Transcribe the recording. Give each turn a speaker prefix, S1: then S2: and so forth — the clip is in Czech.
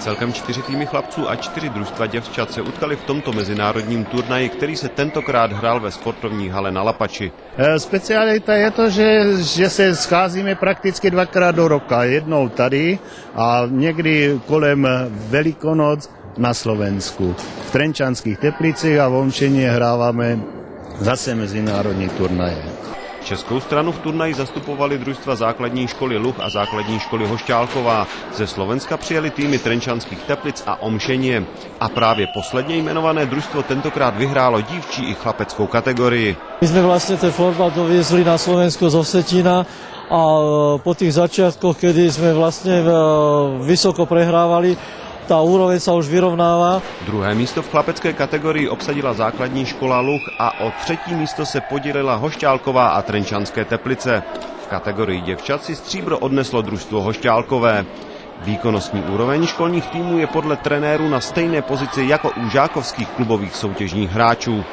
S1: Celkem 4 týmy chlapců a 4 družstva děvčat se utkali v tomto mezinárodním turnaji, který se tentokrát hrál ve sportovní hale na Lapači.
S2: Specialita je to, že se scházíme prakticky dvakrát do roka. Jednou tady a někdy kolem Velikonoc na Slovensku. V Trenčanských Teplicích a v Omšeně hráváme zase mezinárodní turnaje.
S1: Českou stranu v turnaji zastupovali družstva základní školy Luh a základní školy Hošťálková. Ze Slovenska přijeli týmy Trenčanských Teplic a Omšeně. A právě posledně jmenované družstvo tentokrát vyhrálo dívčí i chlapeckou kategorii.
S3: My sme vlastne ten florbal doviezli na Slovensko z Ossetina a po tých začiatkoch, kedy sme vlastne vysoko prehrávali, tá úroveň sa už vyrovnáva.
S1: Druhé místo v chlapecké kategorii obsadila základní škola Luh a o třetí místo se podělila Hošťálková a Trenčanské Teplice. V kategorii děvčat si stříbro odneslo družstvo Hošťálkové. Výkonnostní úroveň školních týmů je podle trenérů na stejné pozici jako u žákovských klubových soutěžních hráčů.